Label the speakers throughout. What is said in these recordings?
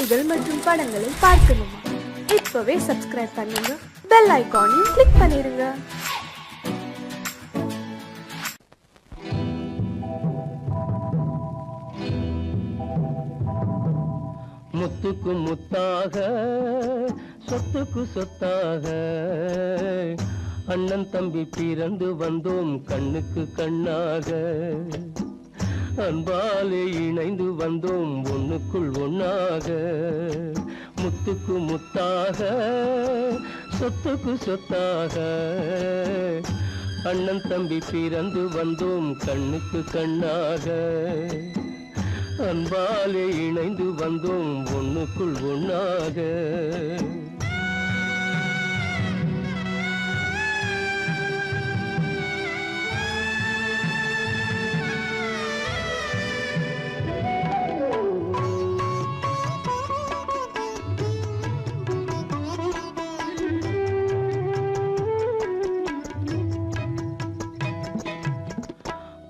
Speaker 1: காணொளிகள் மற்றும் படங்களை பார்க்கணுமா? இப்பவே சப்ஸ்கிரைப் பண்ணுங்க, பெல் ஐகானையும் கிளிக் பண்ணிருங்க.
Speaker 2: முத்துக்கு முத்தாக சொத்துக்கு சொத்தாக அண்ணன் தம்பி பிறந்து வந்தோம் கண்ணுக்கு கண்ணாக. அன்பாலே இணைந்து வந்தோம் ஒண்ணுக்குள் ஒண்ணாக. முத்துக்கு முத்தாக சொத்துக்கு சொத்தாக அண்ணன் தம்பி பிறந்து வந்தோம் கண்ணுக்கு கண்ணாக. அன்பாலே இணைந்து வந்தோம் ஒண்ணுக்குள் ஒண்ணாக.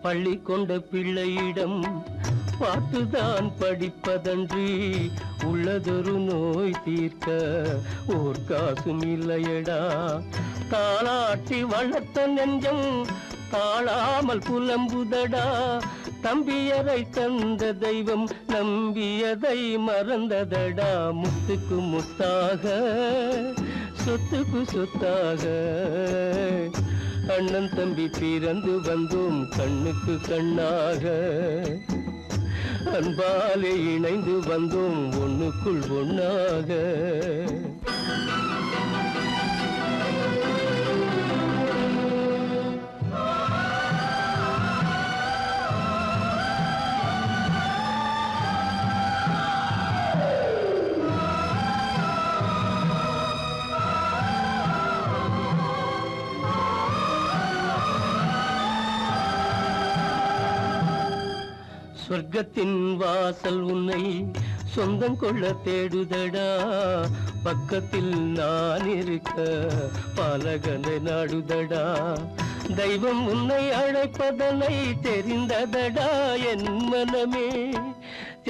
Speaker 2: பள்ளி கொண்ட பிள்ளையிடம் பாட்டுதான் படிப்பதன்றி உள்ளதொரு நோய் தீர்க்க ஓர் காசும் இல்லையடா. தாளாட்டி வளர்த்த நெஞ்சம் தாழாமல் புலம்புதடா. தம்பியரை தந்த தெய்வம் நம்பியதை மறந்ததடா. முத்துக்கு முத்தாக சொத்துக்கு சொத்தாக அண்ணன் தம்பி பிறந்து வந்தோம் கண்ணுக்கு கண்ணாக. அன்பாலே இணைந்து வந்தோம் ஒண்ணுக்குள் ஒண்ணாக. சொர்க்கத்தின் வாசல் உன்னை சொந்தம் கொள்ள தேடுதடா. பக்கத்தில் நான் இருக்க பாலகனை நாடுதடா. தெய்வம் உன்னை அழைப்பதனை தெரிந்ததடா என் மனமே.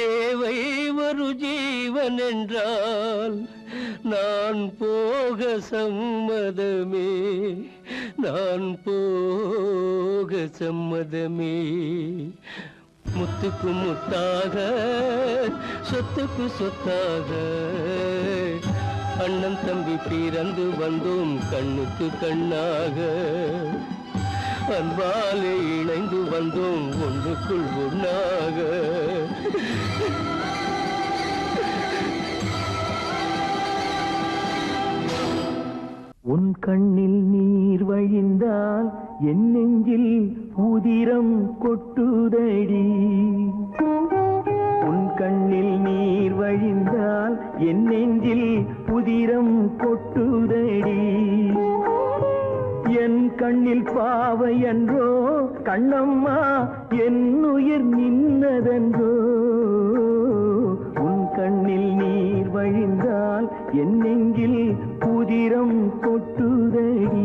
Speaker 2: தேவை ஒரு ஜீவன் என்றால் நான் போக சம்மதமே. நான் போக சம்மதமே. முத்துக்கு முத்தாக சொத்துக்கு சொத்தாக அண்ணன் தம்பி பிறந்து வந்தோம் கண்ணுக்கு கண்ணாக. அன்பாலே இணைந்து வந்தோம் ஒன்றுக்குள் ஒண்ணாக. உன் கண்ணில் நீர் வழிந்தால் என் நெஞ்சில் உதிரம் கொட்டுதடி. உன் கண்ணில் நீர் வழிந்தால் என் நெஞ்சில் உதிரம் கொட்டுதடி. என் கண்ணில் பாவை என்றோ கண்ணம்மா என் உயிர் நின்னதென்றோ. உன் கண்ணில் நீர் வழிந்தால் என் நெஞ்சில் உதிரம் கொட்டுதடி.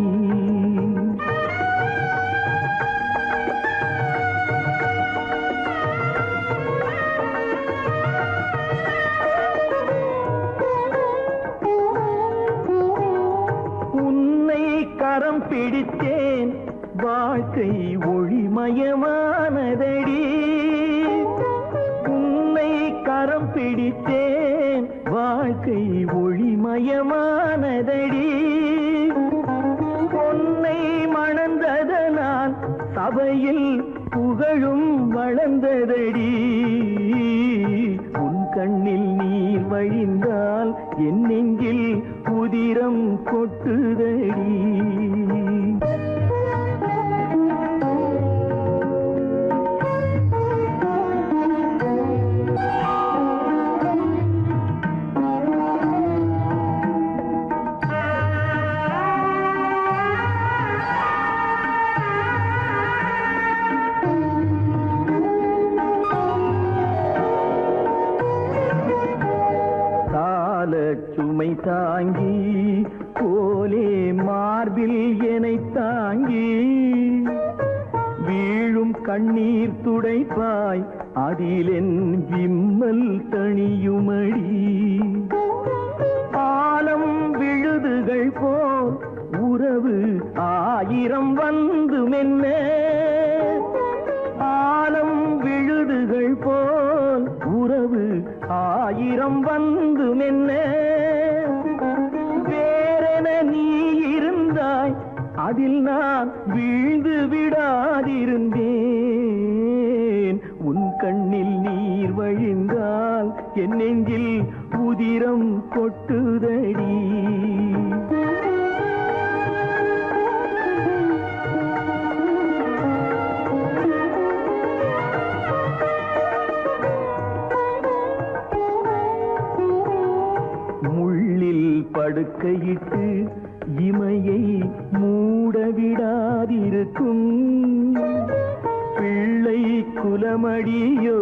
Speaker 2: உன்னை கரம் பிடித்தேன் வாழ்க்கை ஒளிமயமானதடி. உன்னை கரம் பிடித்தேன் வாழ்க்கை ஒளிமயமானதடி. பொன்னை மணந்ததனால் சபையில் புகழும் வளர்ந்ததடி. உன் கண்ணில் நீர் வழிந்தால் என் நெஞ்சில் உதிரம் கொட்டுதடி. சுமை தாங்கி போலே மார்பில் என்னை தாங்கி வீழும் கண்ணீர் துடைப்பாய் அதிலென் விம்மல் தணியுமடி.
Speaker 3: ஆயிரம் வந்து மென்ன ஆலம் விழுதுகள் போல் உறவு ஆயிரம் வந்து மென்ன வேறென நீ இருந்தாய் அதில் நான் வீழ்ந்து விடாதிருந்தேன் உன் கண்ணில் நீர் வழிந்தால் என் நெஞ்சில் உதிரம் கொட்டுதடி படுக்கையிட்டு இமையை மூடவிடாதிருக்கும் பிள்ளை குலமடியோ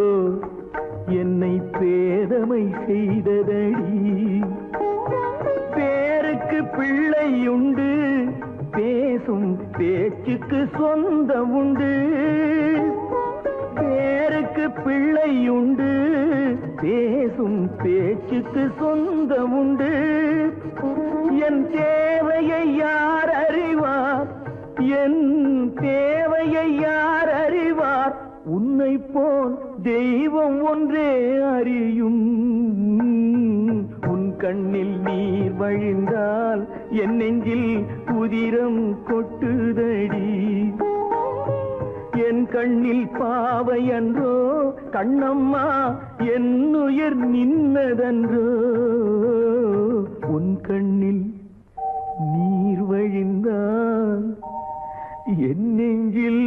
Speaker 3: என்னை பேதமை செய்ததடி பேருக்கு பிள்ளை உண்டு பேசும் பேச்சுக்கு சொந்தம் உண்டு பேருக்கு பிள்ளை உண்டு பேசும் பேச்சுக்கு சொந்தம் உண்டு என் தேவையை யார் அறிவார் என் தேவையை யார் அறிவார் உன்னை போல் தெய்வம் ஒன்றே அறியும் உன் கண்ணில் நீர் வழிந்தால் என் நெஞ்சில் உதிரம் கொட்டுதடி என் கண்ணில் பாவை அன்றோ கண்ணம்மா என் உயிர் நின்னதன்றோ உன் கண்ணில் நீர் வழிந்தால் என் நெஞ்சில்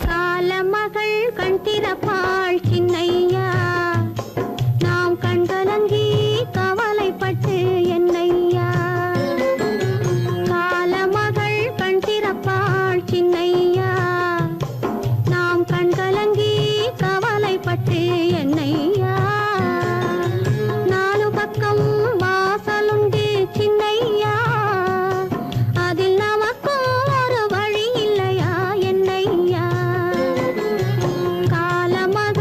Speaker 4: காலமகள் கண் திறப்பாள் சின்னையா நாம் கண்கலங்கி கவலைப்பட்டு என்னையா காலமகள் கண் திறப்பாள் சின்னையா நாம் கண்கலங்கி கவலைப்பட்டு என்னையா நாலு பக்கம் வாசலுண்டு சின்னையா அதில் நமக்கும் ஒரு வழி இல்லையா என்னையா காலமகள்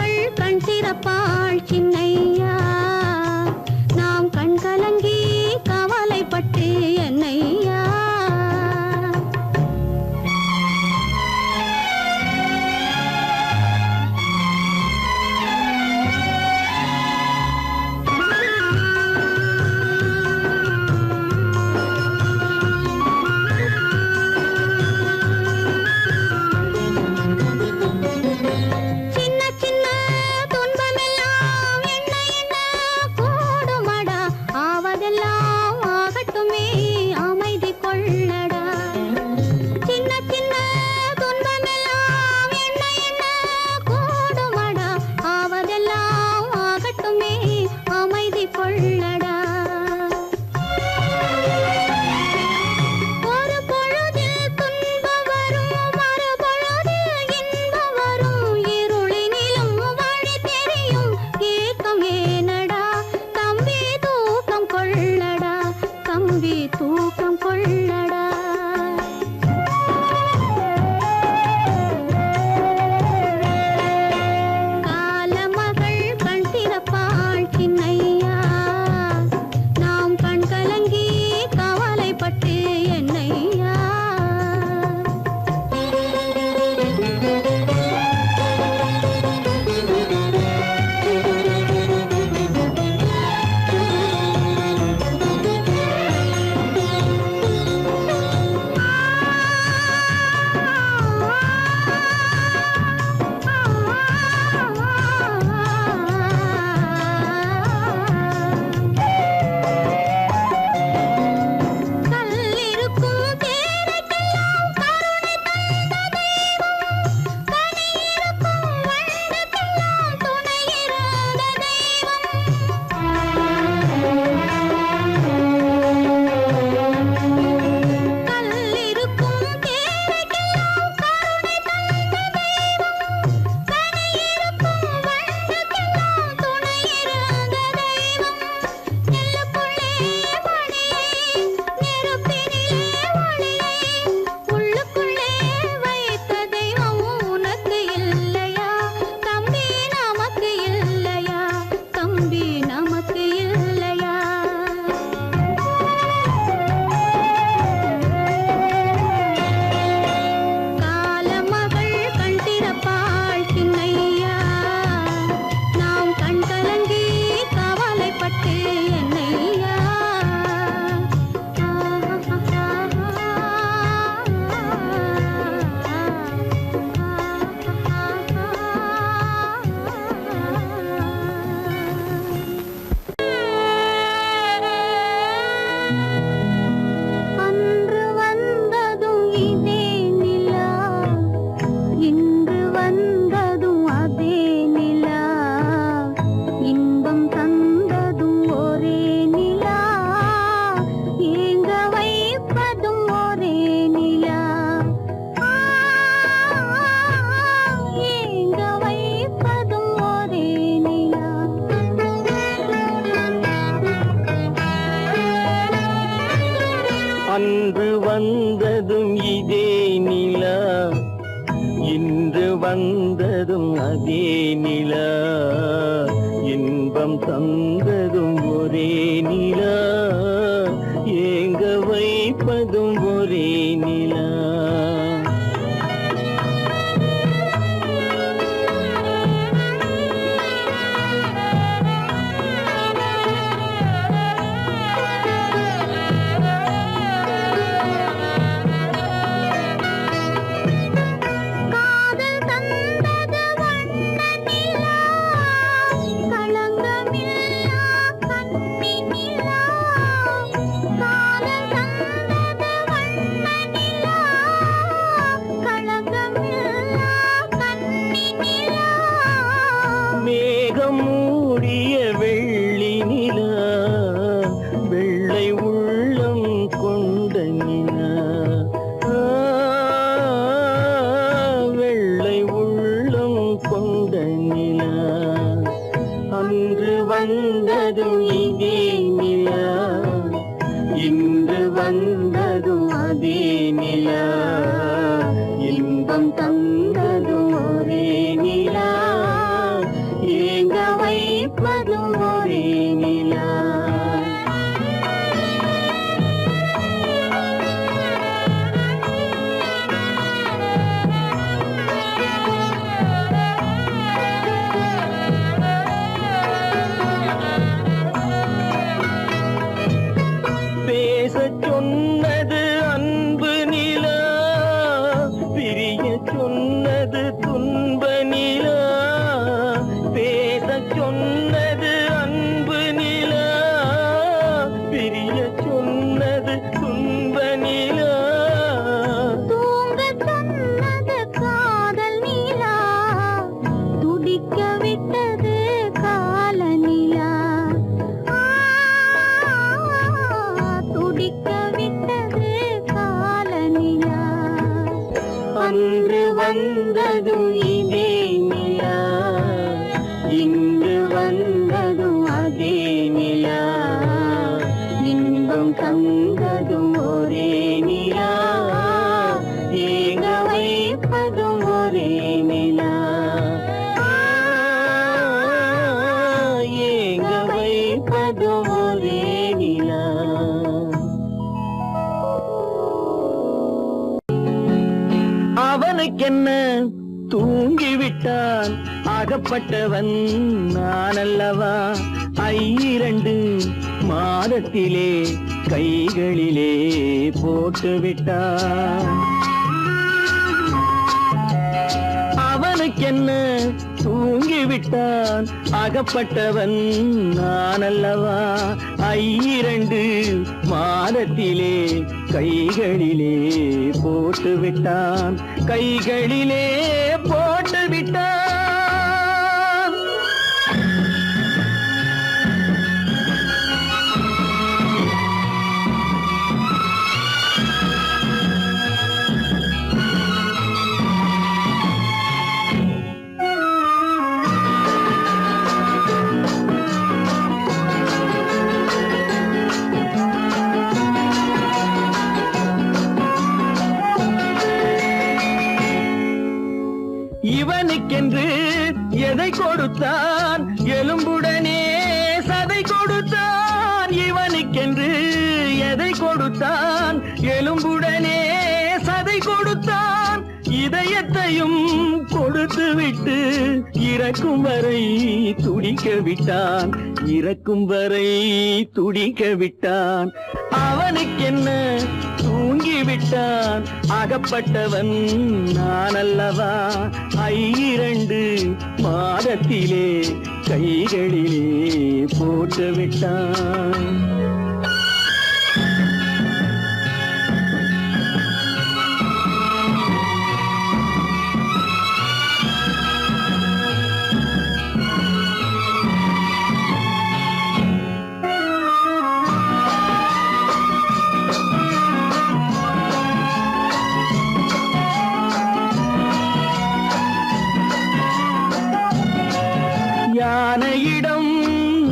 Speaker 3: நிலா, இன்பம் தந்ததும் ஒரே நிலா, ஏங்க வைப்பதும் ஒரே நிலா. மேகம் மூடிய வெள்ளி நிலா, வெள்ளை உள்ளம் கொண்ட நிலா, வெள்ளை உள்ளம் கொண்ட நிலா. அன்று வந்ததும் இதே நிலா, இன்று வந்ததும் அதே நிலா, இன்பம் தந்ததும் ஒரே நிலா, ஏங்க வைப்பதும் ஒரே நிலா. பேசச் சொன்னது அன்பு நிலா, பிரிய சொன்னது துன்ப நிலா. பேசச் சொன்னது அன்பு நிலா, பிரிய சொன்னது துன்ப நிலா.
Speaker 4: தூங்கச் சொன்னது காதல் நிலா, துடிக்க விட்டது கால நிலா, துடிக்க விட்டது கால நிலா.
Speaker 3: அன்று வந்ததும் இதே நிலா, இன்று வந்ததும் அதே நிலா, இன்பம் தந்ததும் ஒரே நிலா, ஏங்க வைப்பதும் ஒரே நிலா, ஏங்க வைப்பதும் ஒரே நிலா. அவனுக்கென்ன தூங்கிவிட்டான், அகப்பட்டவன் நான் அல்லவா. 2 மாதத்திலே கைகளிலே போட்டு விட்டான். அவனுக்கென்ன தூங்கிவிட்டான், அகப்பட்டவன் நான் அல்லவா. 2 மாதத்திலே கைகளிலே போட்டு விட்டான், கைகளிலே போட்டு விட்டான். இவனுக்கென்று எதை கொடுத்தான், எலும்புடனே சதை கொடுத்தான். இவனுக்கென்று எதை கொடுத்தான், எலும்புடனே சதை கொடுத்தான். இதயத்தையும் கொடுத்து விட்டு இறக்கும் வரை துடிக்க விட்டான், இறக்கும் வரை துடிக்க விட்டான். அவனுக்கென்ன தூங்கிவிட்டான், அகப்பட்டவன் நான் அல்லவா. 2 மாதத்திலே கைகளிலே போட்டு விட்டான். யானையிடம்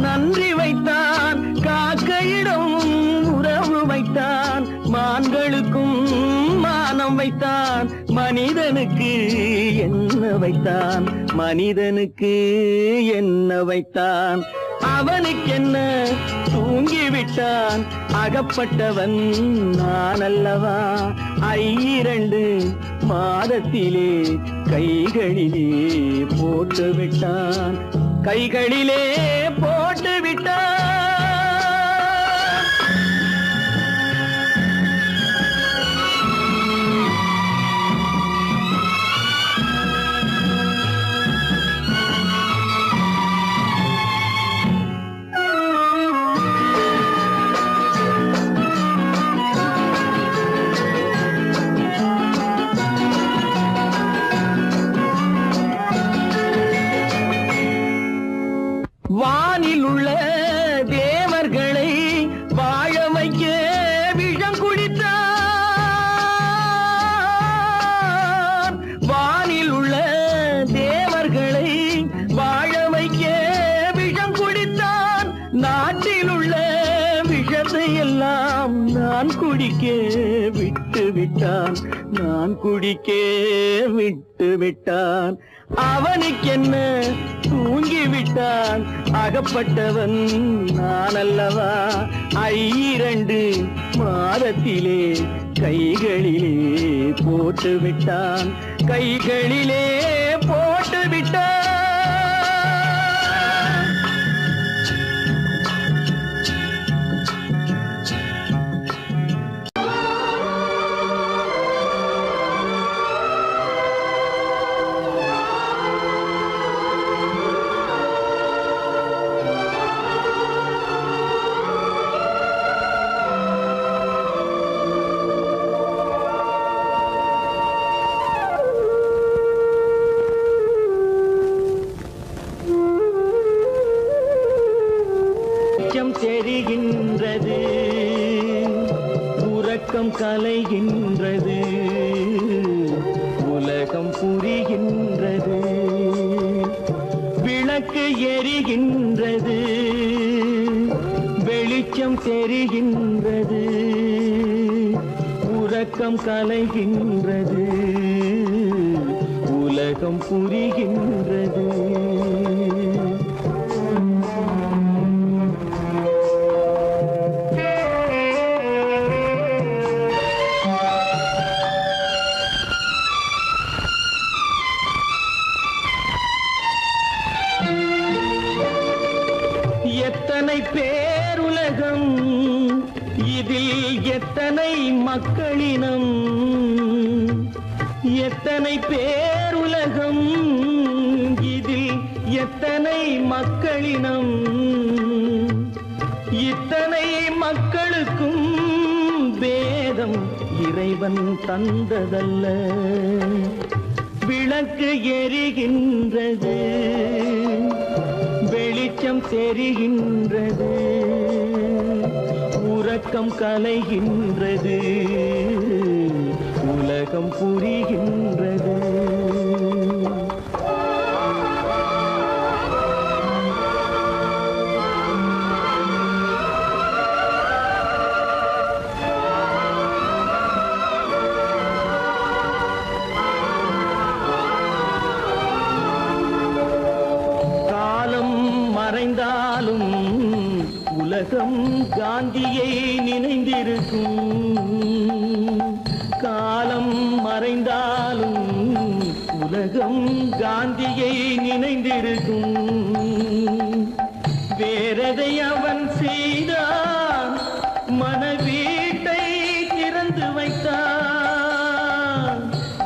Speaker 3: நன்றி வைத்தான், காக்கையிடம் உறவு வைத்தான், மான்களுக்கும் மானம் வைத்தான். மனிதனுக்கு என்ன வைத்தான் மனிதனுக்கு என்ன வைத்தான் அவனுக்கென்ன தூங்கிவிட்டான் அகப்பட்டவன் நான் அல்லவா 2 மாதத்திலே கைகளிலே போட்டு விட்டான் கைகளிலே போட்டு விட்டான் வானில் உள்ள தேவர்களை வாழ வைக்க விஷம் குடித்தான் வானில் உள்ள தேவர்களை வாழ வைக்க விஷம் குடித்தான் நாட்டில் உள்ள விஷத்தை எல்லாம் நான் குடிக்க விட்டு விட்டான் நான் குடிக்க விட்டு விட்டான் அவனுக்கென்ன தூங்கிவிட்டான் அகப்பட்டவன் நான் அல்லவா 2 மாதத்திலே கைகளிலே போட்டு விட்டான் கைகளிலே போட்டு விட்டான் தெரிகின்றது உறக்கம் கலைகின்றது உலகம் புரிகின்றது விளக்கு எரிகின்றது வெளிச்சம் தெரிகின்றது உறக்கம் கலைகின்றது உலகம் புரிகின்றது எத்தனை பேருலகம் இதில் எத்தனை மக்களினம் எத்தனை பேருலகம் இதில் எத்தனை மக்களினம் இத்தனை மக்களுக்கும் வேதம் இறைவன் தந்ததல்ல விளக்கு எரிகின்றது வெளிச்சம் தெரிகின்றது உறக்கம் கலைகின்றது உலகம் புரிகின்றது மறைந்தாலும் உலகம் காந்தியை நினைந்திருக்கும் காலம் மறைந்தாலும் உலகம் காந்தியை நினைந்திருக்கும் வேறதை அவன் செய்தான் மனவீட்டை திறந்து வைத்தான்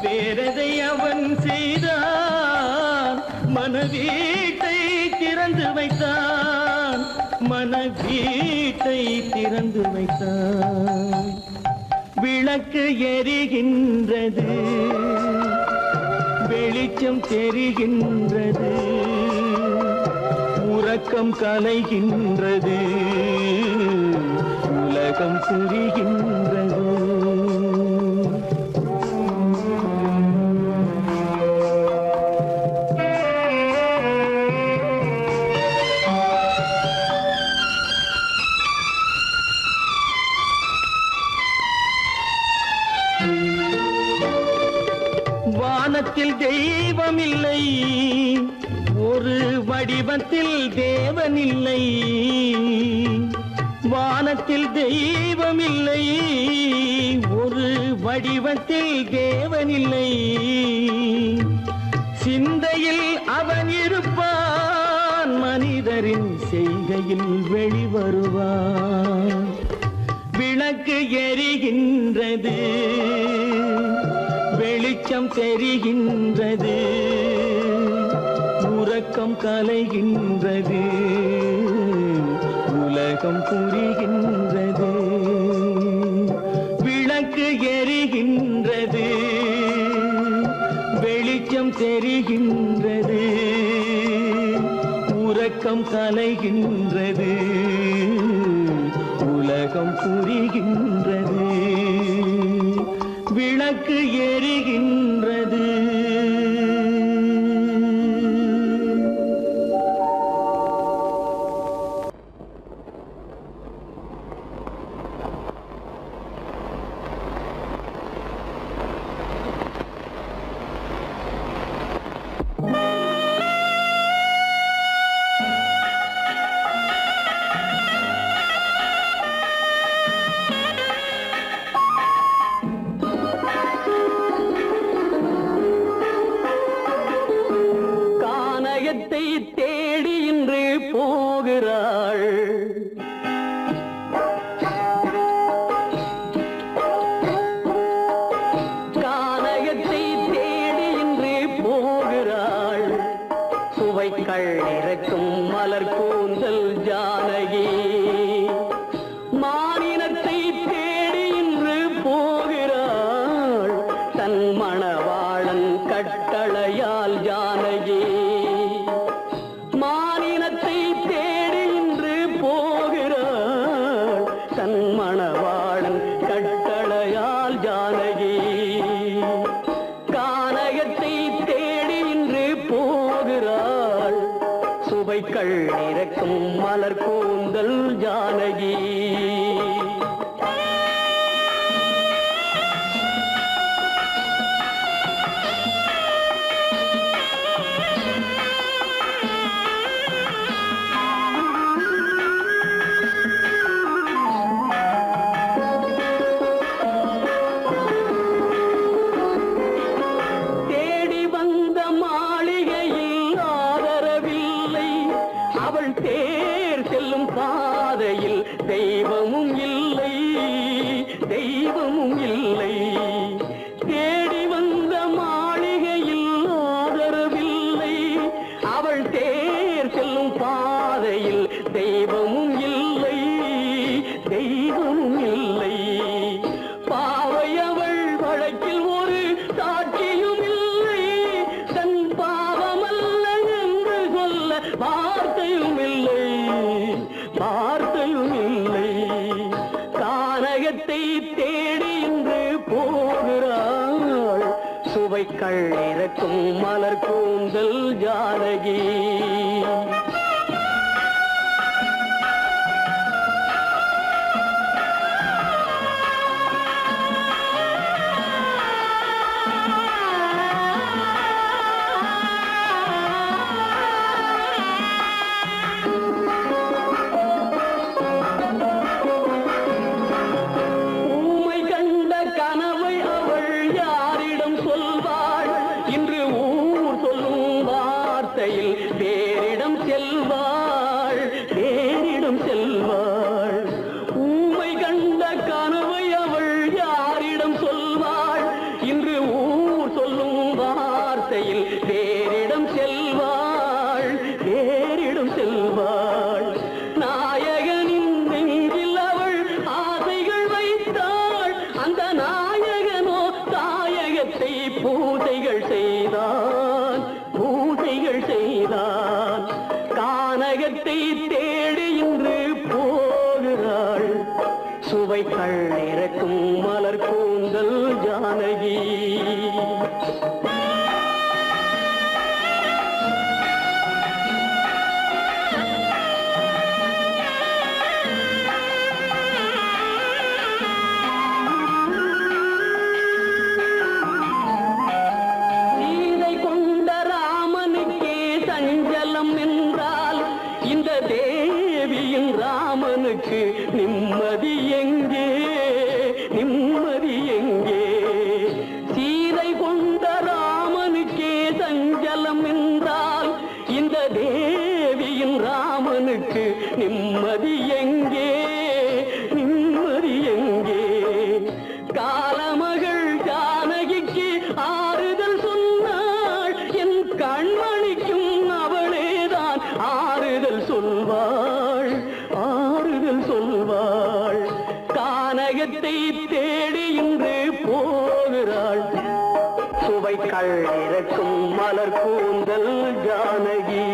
Speaker 3: வேறதை அவன் செய்தான் மனவீட்டை திறந்து வைத்தான் மனவீட்டை திறந்து வைத்தான் விளக்கு எரிகின்றது வெளிச்சம் தெரிகின்றது உறக்கம் கலைகின்றது உலகம் புரிகின்றது வானத்தில் தெய்வம் தெய்வமில்லை, ஒரு வடிவத்தில் தேவனில்லை. வானத்தில் தெய்வமில்லை, ஒரு வடிவத்தில் தேவனில்லை. சிந்தையில் அவன் இருப்பான், மனிதரின் செய்கையில் வெளிவருவான். விளக்கு எரிகின்றது, வெளிச்சம் தெரிகின்றது, உறக்கம் கலைகின்றது, உலகம் புரிகின்றது. விளக்கு எரிகின்றது, வெளிச்சம் தெரிகின்றது, உறக்கம் கலைகின்றது, உலகம் புரிகின்றது. விளக்கு எரிகின்றது. தேடி இன்று போகிறாள். கானகத்தை தேடி இன்று போகிறாள். சுவைக்கள் இறக்கும் மலர் கூந்தல் ஜானகி. மானினத்தை தேடி இன்று போகிறாள். தன் மணவாளன் கட்டளையால் ஜானகி. மானினத்தை தேடி இன்று போகிறாள். தன் மணவாளன் கட்டளையால் ஜானகி. கானகத்தை தேடி இன்று போகிறாள். சுவைக்கள் இறக்கும் மலர் கூந்தல் ஜானகி. தெய்வமும் இல்லை, தெய்வமும் இல்லை. தேடி வந்த மாளிகையில் ஆதரவில்லை. அவள் தேர் செல்லும் பாதையில் தெய்வமும் இல்லை, தெய்வமும் இல்லை. பாவை அவள் வழக்கில் ஒரு சாட்சியும் இல்லை. தன் பாவமல்ல என்று சொல்ல வார்த்தையும் இல்லை, வார்த்தையும் இல்லை. கானகத்தை தேடி இன்று போகிறாள். சுவைக்கள் இறக்கும் மலர் கூந்தல் ஜானகி. தேரிடம் செல்வாள், தேரிடம் செல்வாள். ஊமை கண்ட கனவை அவள் யாரிடம் சொல்வாள்? இன்று ஊர் சொல்லும் வார்த்தையில் தேரிடம் செல்வாள், தேரிடம் செல்வாள். நாயகனின் நெஞ்சில் அவள் ஆசைகள் வைத்தாள். அந்த நாயகனோ தாயகத்தை பூஜைகள் செய்தான், பூஜைகள் செய்தான். கானகத்தை தேடி இன்று போகிறாள். சுவைக்கள் இறக்கும் மலர் கூந்தல் ஜானகி. சீதை கொண்ட தேவியின் ராமனுக்கு நிம்மதி எங்கே நிம்மதி எங்கே சீதை கொண்ட ராமனுக்கே சஞ்சலம் என்றால் இந்த தேவியின் ராமனுக்கு நிம்மதி எங்கே நிம்மதி எங்கே காலமகள் ஜானகிக்கு ஆறுதல் சொன்னாள் என் கண்மணிக்கும் அவளேதான் ஆறுதல் சொல்வாள் ஆறுதல் சொல்வாள் கானகத்தை தேடி இன்று போகிறாள் சுவைக்கள் இறக்கும் மலர் கூந்தல் ஜானகி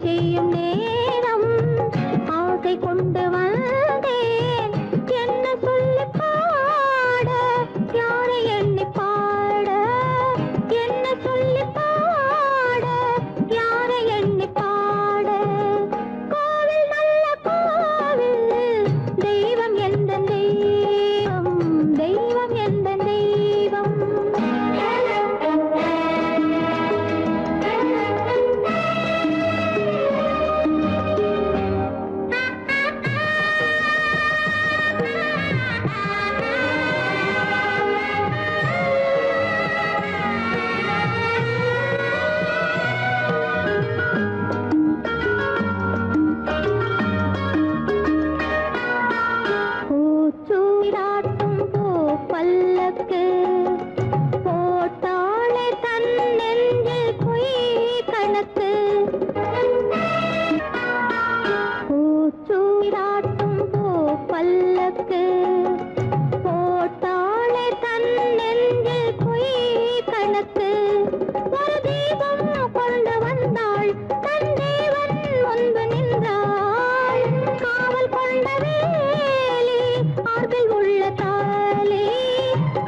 Speaker 4: செய்யும் நேரம் ஆசை கொண்டு வந்தேன் என்ன சொல்லி பாட யாரை எண்ணி பாட என்ன சொல்லி பாட யாரை எண்ணி பாட கோவில் நல்ல கோவில் தெய்வம் எந்த தெய்வம் தெய்வம் எந்த தெய்வம் பூச்சூடாட்டும் பூ பல்லக்கு போட்டாளே தன் நெஞ்சில் பொய் கணக்கு பூச்சூடாட்டும் பூ பல்லக்கு போட்டாளே தன் நெஞ்சில் பொய் கணக்கு ஒரு தீபம் கொண்டு வந்தாள் தன் தேவன் முன்பு நின்றாள் காவல் கொண்ட வேலி மார்பில் உள்ள தாலி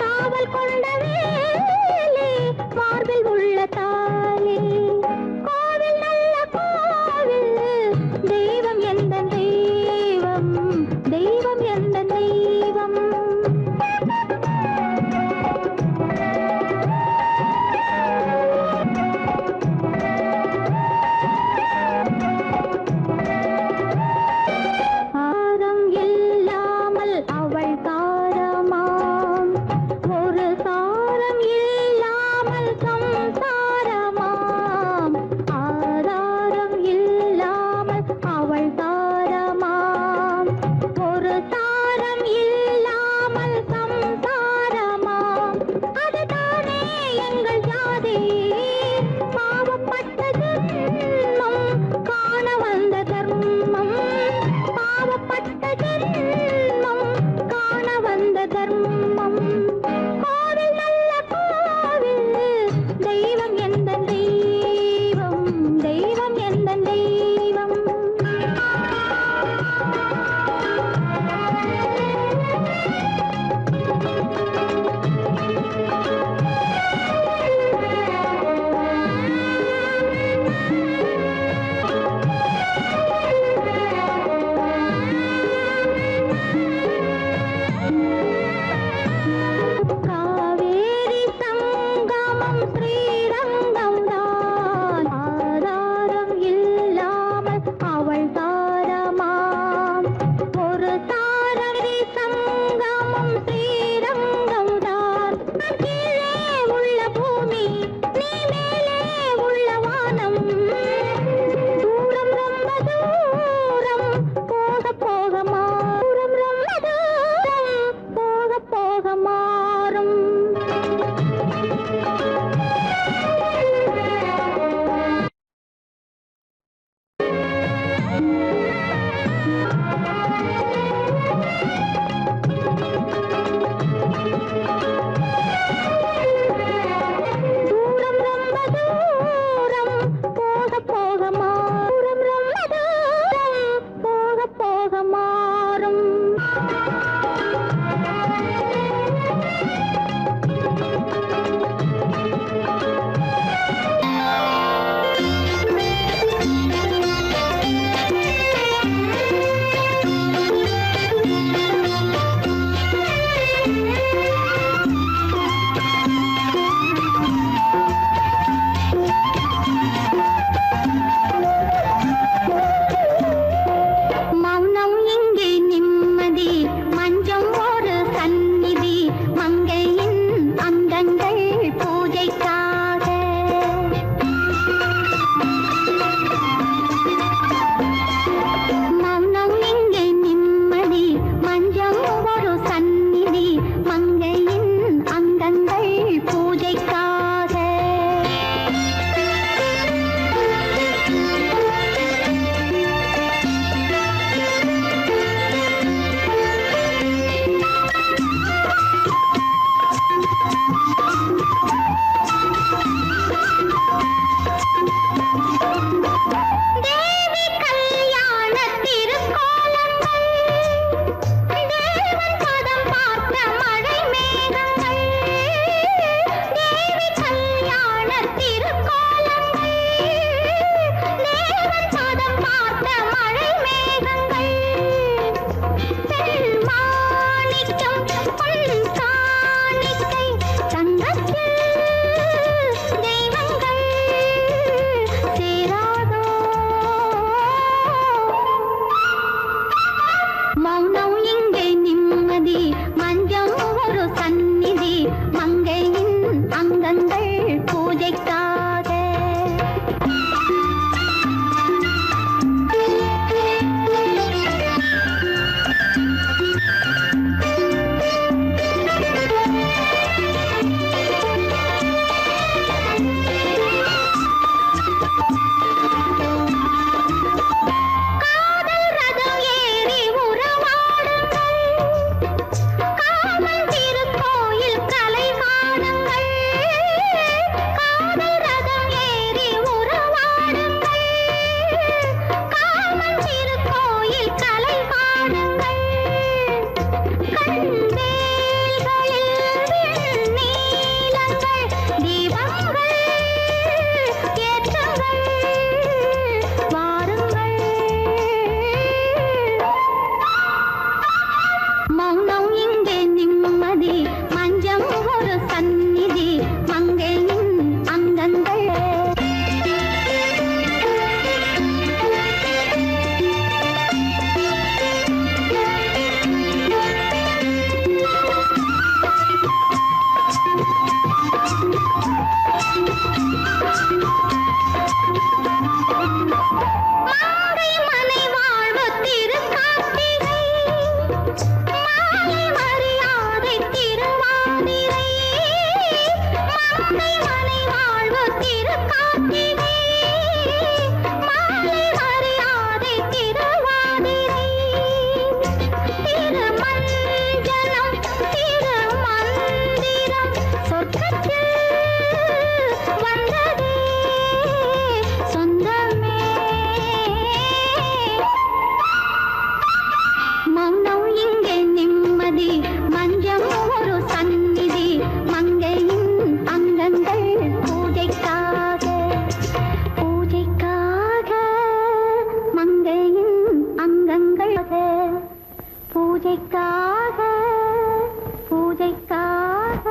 Speaker 4: காவல் கொண்ட வேலி மார்பில் உள்ள தாலி கோவில் நல்ல கோவில் தெய்வம் எந்த தெய்வம் தெய்வம் எந்த தெய்வம் ஆரம் இல்லாமல் அவள் தாரமாம் ஒரு சாரம் இல்லாமல் சம்சாரமாம் ஆதாரம் இல்லாமல் அவள் தாரமாம் ஒரு சாரம் இல்லாமல் சம்சாரமாம் அதுதானே எங்கள் ஜாதி பாவப்பட்ட ஜென்மம் காண வந்த தர்மம் பாவப்பட்ட ஜென்மம் காண வந்த தர்மம் கோவில் நல்ல கோவில் தெய்வம் எந்த தெய்வம் தெய்வம் எந்த தெய்வம் காவேரி சங்கமம் ஸ்ரீரங்கம் தான் ஆதாரம் இல்லாமல் அவள் தாரமாம் ஒரு தாரரி சங்கமம் ஸ்ரீரங்கம் தான் கீழே உள்ள பூமி நீ மேலே உள்ள வானம் தூரம் ரொம்ப தூரம் போக போக மாறும் ரொம்ப தூரம் போக போக மாறும் தூரம் ரொம்ப தூரம் போக போக மாறும் ரொம்ப தூரம் போக போக மாறும் மௌனம் இங்கே நிம்மதி மஞ்சம் ஒரு சந்நிதி மங்கையின் அங்கங்கள் பூஜைக்காக மௌனம் இங்கே நிம்மதி மஞ்சம் ஒரு சந்நிதி மங்கையின் அங்கங்கள் பூஜைக்காக தேவ காத்திரை மாலை மரியாதை திருவாதிரை திருமஞ்சனம் திருமந்திரம் சொர்க்கத்தில் வந்ததே சொந்தமே மௌனம் இங்கே நிம்மதி மஞ்சம் ஒரு சந்நிதி மங்கையின் அங்கங்கள் பூஜைக்காக பூஜைக்காக மங்கையின் அங்கங்கள் பூஜைக்காக பூஜைக்காக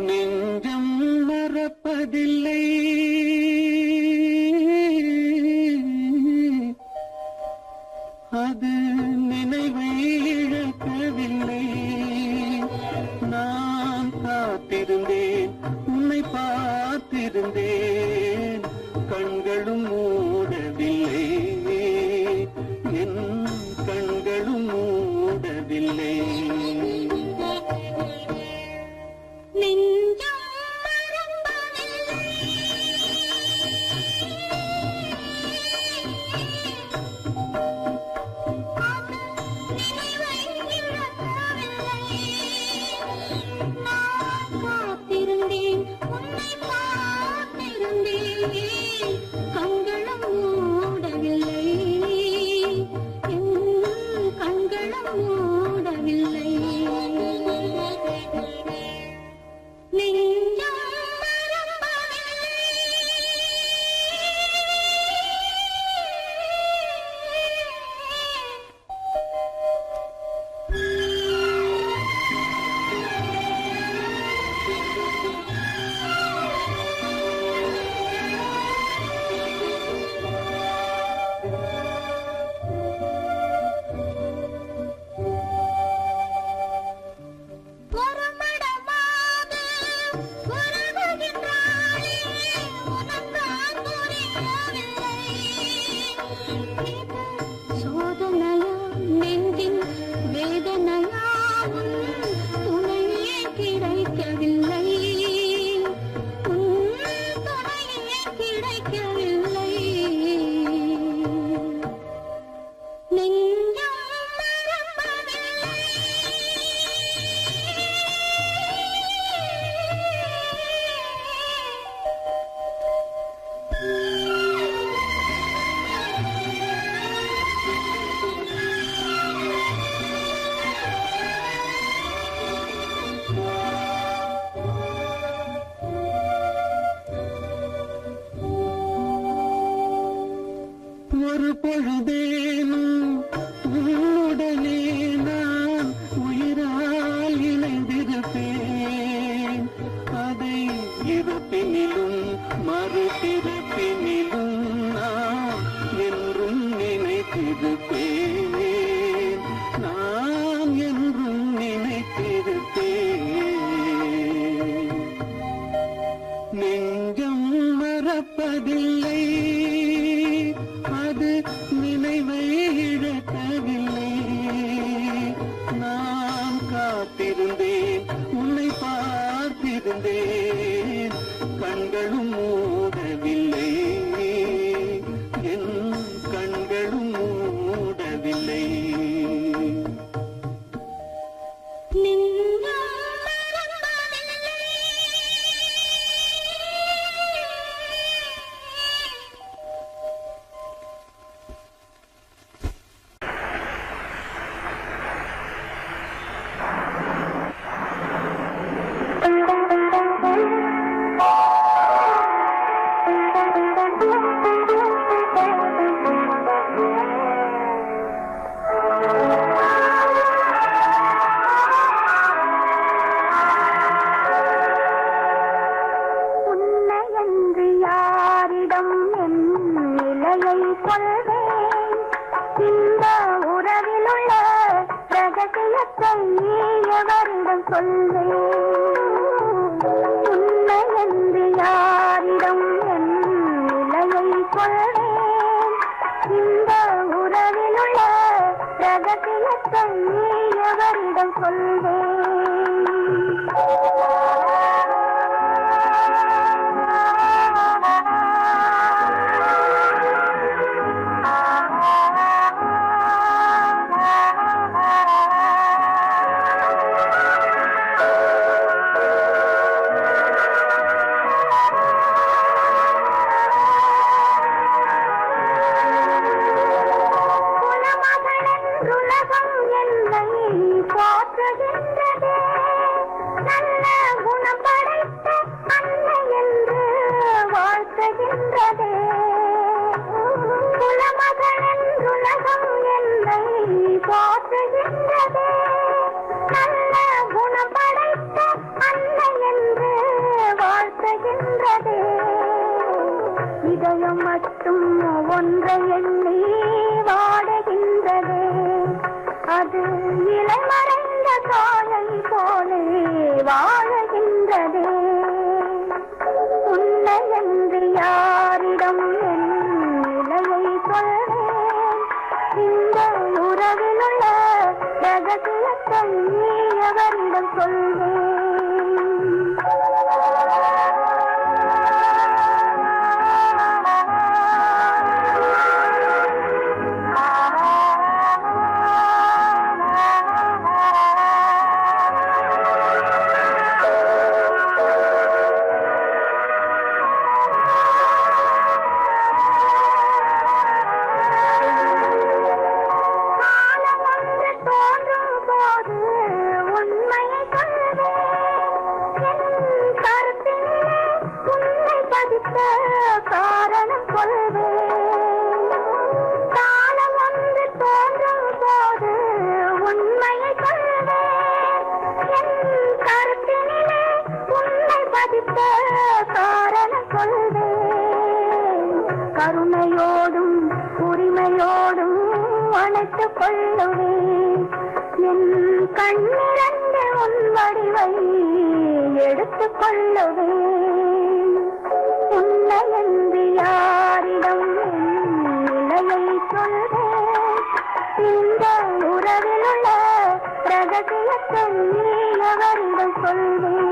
Speaker 3: நெஞ்சம் மறப்பதில்லை அது நினைவை இழக்கவில்லை நான் காத்திருந்தேன் உன்னை பார்த்திருந்தேன் கண்களும் மூடவில்லை என் கண்களும் மூடவில்லை
Speaker 4: நெஞ்சம் மறப்பதில்லை அது நினைவை இழக்கவில்லை நான் காத்திருந்தேன் உன்னை பார்த்திருந்தேன் கண்களும் மூடவில்லை என் கண்களும் மூடவில்லை நெஞ்சம் ஒரு மடமாக உறவுகின்றாளே உனக்கால் புரியவில்லை இது சோதனையா நெஞ்சின் வேதனையா உன் துணையே கிடைக்கவில்லை உன் துணையே கிடைக்கவில்லை நெஞ்சம் மறப்பதில்லை
Speaker 3: ஒரு பொழுதேனும் உன்னுடனே நான் உயிரால் இணைந்திருப்பேன் அதை இருப்பினிலும் மறுபிறப்பினிலும் நான் என்றும் நினைத்திருப்பேன் நான் என்றும் நினைத்திருப்பேன் நெஞ்சம் மறப்பதில்லை அது நினைவை இழக்கவில்லை நான் காத்திருந்தேன் உன்னை பார்த்திருந்தேன் கண்களும் மூடவில்லை என் கண்களும் மூடவில்லை
Speaker 4: எவரிடம் சொல்வேன் உண்மை என்று யாரிடம் என் நிலையை சொல்வேன் இந்த உறவில் உள்ள ரகசியத்தை எவரிடம் சொல்வேன் இதயம் மட்டும் ஒன்றை எண்ணி வாடுகின்றதே அது இளமறைந்த காலை போலே வாழுகின்றதே உன்னை என்று யாரிடம் என் நிலையை சொல்வேன் இந்த உறவில் உள்ள ரகசியத்தை எவரிடம் சொல்வேன் காரணம் கொள்வேன் காலம் ஒன்று தோன்றும் போது உண்மையை கொள்வேன் என் கருத்தினிலே உண்மை பதித்த காரணம் கொள்வேன் கருணையோடும் உரிமையோடும் அணைத்துக் கொள்ளுவேன் என் கண்ணிரண்டு உன் வடிவை எடுத்துக் கொள்ளுவேன் உன்னை என்று யாரிடம் நிலையை சொல்வேன் இந்த உறவில் உள்ள ரகசியத்தை எவரிடம் சொல்வேன்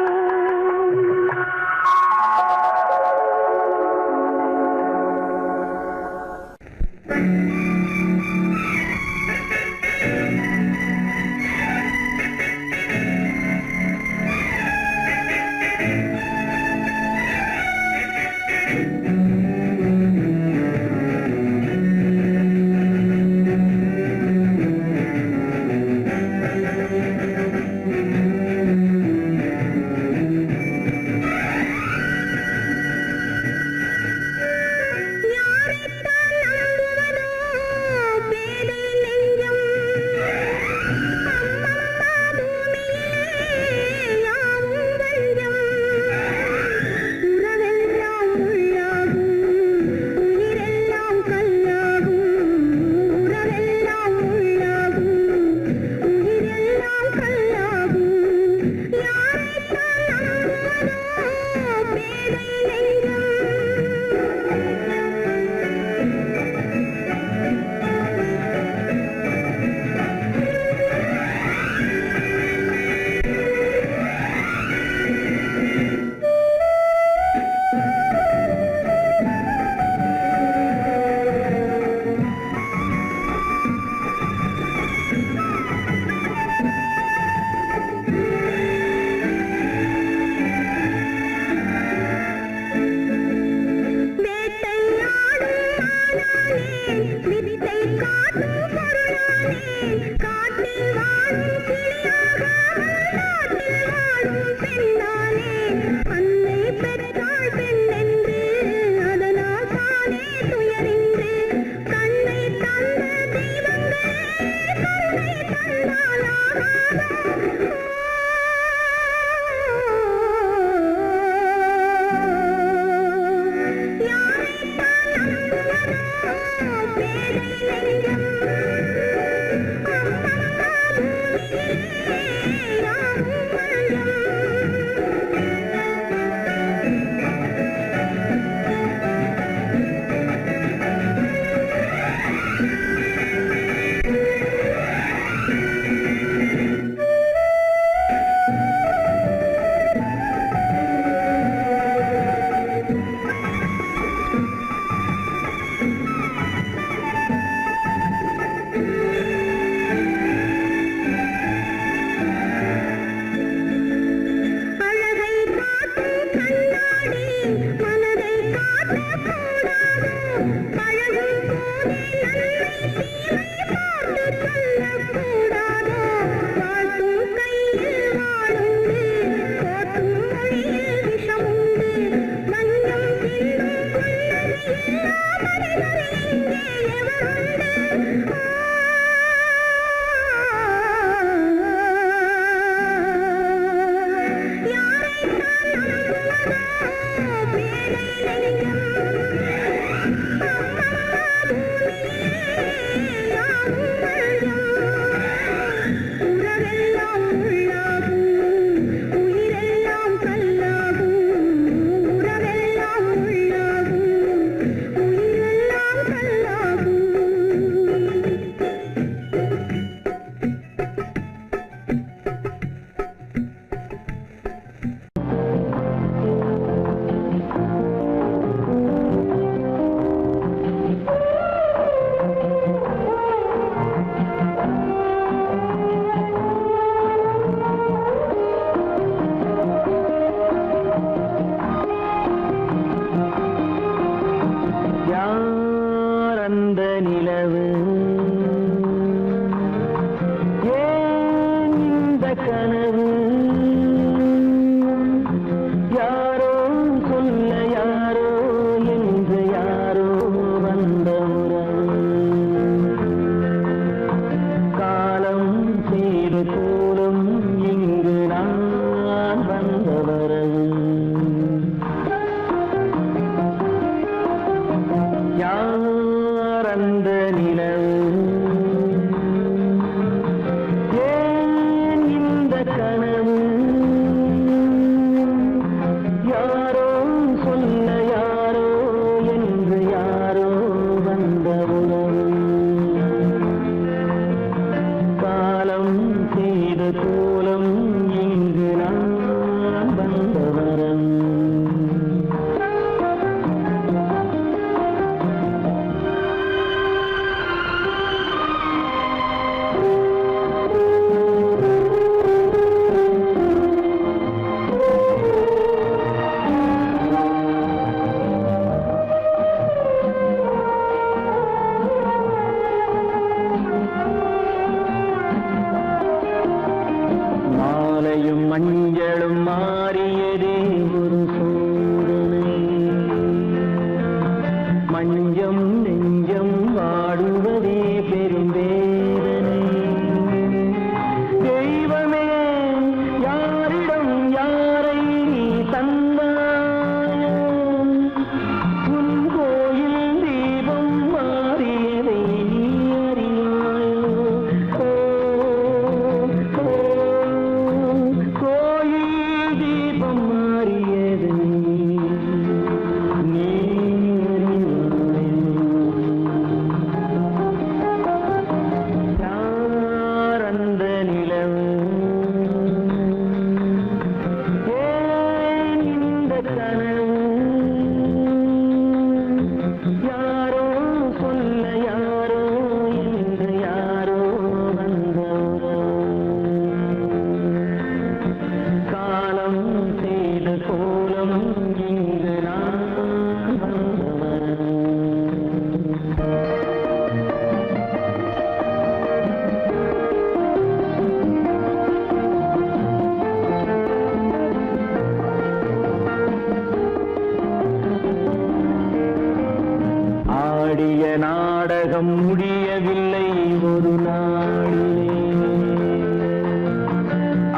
Speaker 3: ஒரு நாளிலே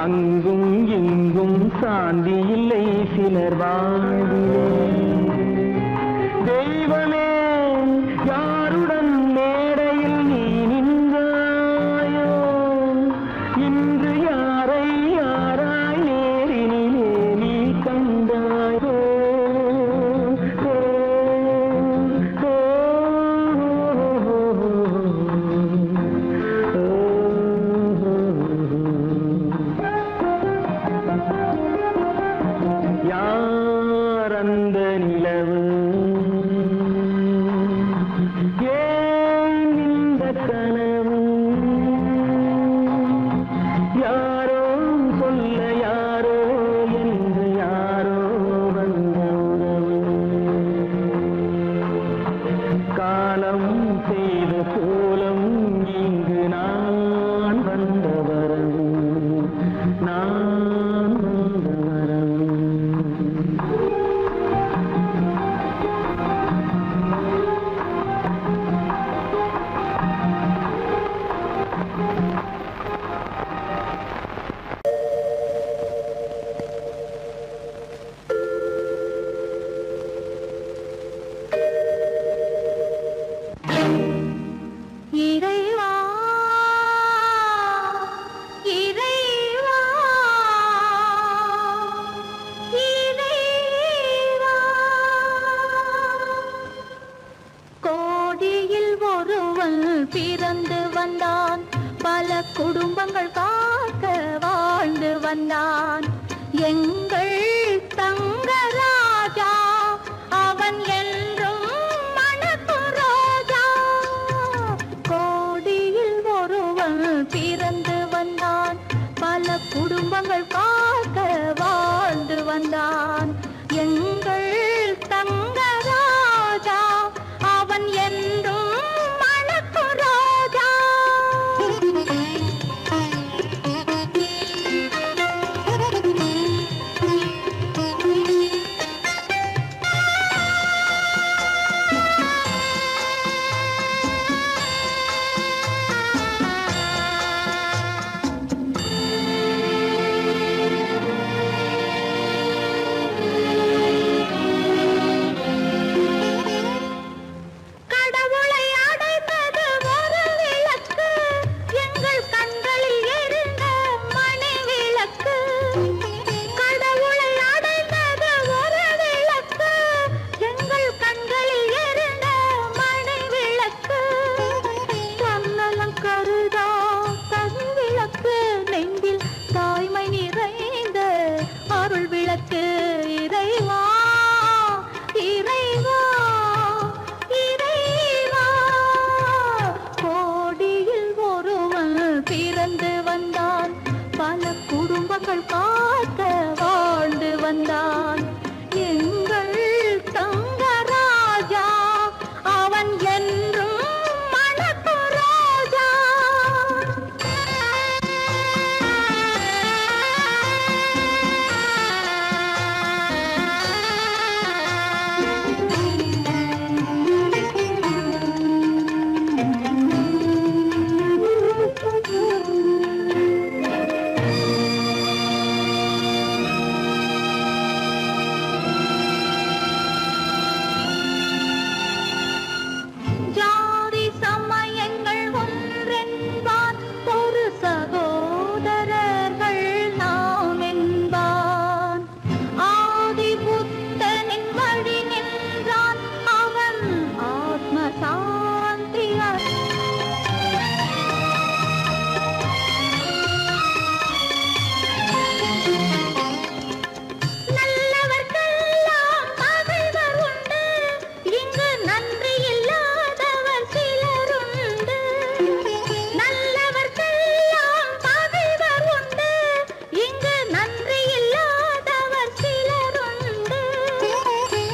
Speaker 3: அங்கும் இங்கும் சாந்தி இல்லை சிலர் வாழ்விலே. தெய்வமே யாருடன் மேடையில் நீ நின்றாயோ, இன்று யாரை யாராய் நேரினிலே நீ கண்டாயோ. யார் அந்த நிலவு, ஏன் இந்த கனவு, யாரோ சொல்ல யாரோ என்று யாரோ வந்த உறவு. காலம் செய்த கோலம் இங்கு நான் வந்த வரவு, நான் வந்த வரவு.
Speaker 4: இறைவா இறைவா இறைவா, கோடியில் ஒருவன் பிறந்து வந்தான், பல குடும்பங்கள் காக்க வாழ்ந்து வந்தான். எங்கள் தங்கராஜா அவன் என்றும் மணக்கு ரோஜா. கோடியில் ஒருவன் பிறந்து வந்தான், பல குடும்பங்கள் காக்க வாழ்ந்து வந்தான். எங்கள் தங்கராஜா அவன் என்றும் மணக்கு ரோஜா. கடவுளை அடைந்தது ஒரு விளக்கு, எங்கள் கண்களில் எரிந்த மணி விளக்கு. கடவுளை அடைந்தது ஒரு விளக்கு, எங்கள் கண்களில் எரிந்த மணி விளக்கு. தன்னலம் கருதா தன் விளக்கு, நெஞ்சில் தாய்மை நிறைந்த அருள் விளக்கு. இறைவா இறைவா இறைவா, கோடியில் ஒருவன் பிறந்து வந்தான், பல குடும்பங்கள் காக்க வாழ்ந்து வந்தான். எங்கள் தங்கராஜா அவன் என்றும் மணக்கு ரோஜா. ஜாதி சமயங்கள் ஒன்றென்பான், ஒரு சகோதரர்கள் நாம் என்பான். ஆதி புத்தனின் வழி நின்றான், அவன் ஆத்ம சாந்தி நல்லவர்க்கெல்லாம் பகைவர் உண்டு, இங்கு நன்றி இல்லாதவர் சிலருண்டு. நல்லவர்க்கெல்லாம் பகைவர் உண்டு, இங்கு நன்றி இல்லாதவர் சிலருண்டு.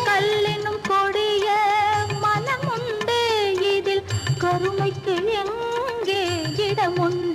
Speaker 4: கல்லினும் கொடிய மனம் உண்டு, இதில் கருமைக்கு எங்கே இடமுண்டு.